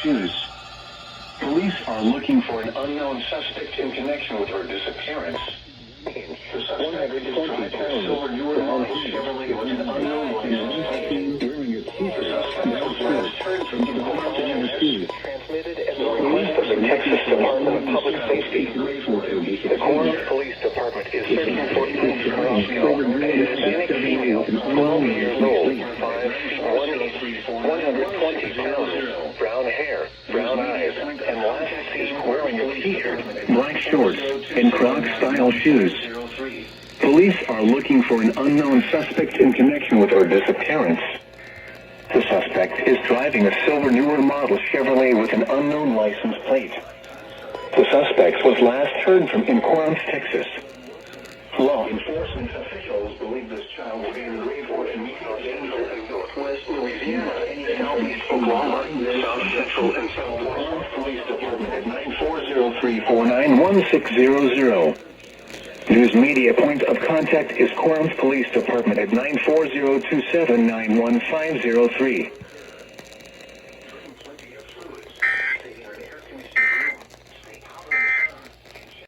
shoes. Police are looking for an unknown suspect in connection with her disappearance. The suspect is driving a silver newer model Chevrolet with an unknown license plate. The suspect was last heard from transmitted as a request of the Texas Department of Public Safety. The Corinth Police Department is searching for East Carrasco, a Hispanic female, 12 years old, 5 feet 1 inch, 120 pounds, brown hair, brown eyes, and last seen wearing a t-shirt, black shorts, and Crocs-style shoes. Police are looking for an unknown suspect in connection with her disappearance. The suspect is driving a silver newer model Chevrolet with an unknown license plate. The suspect was last heard from in Corinth, Texas. Law enforcement officials believe this child will be in Greenport and Meekins in northwest Louisiana and southeast Oklahoma, south central and southwest. Police Department at 940-349-1600. News media point of contact is Corinth Police Department at 940-279-1503.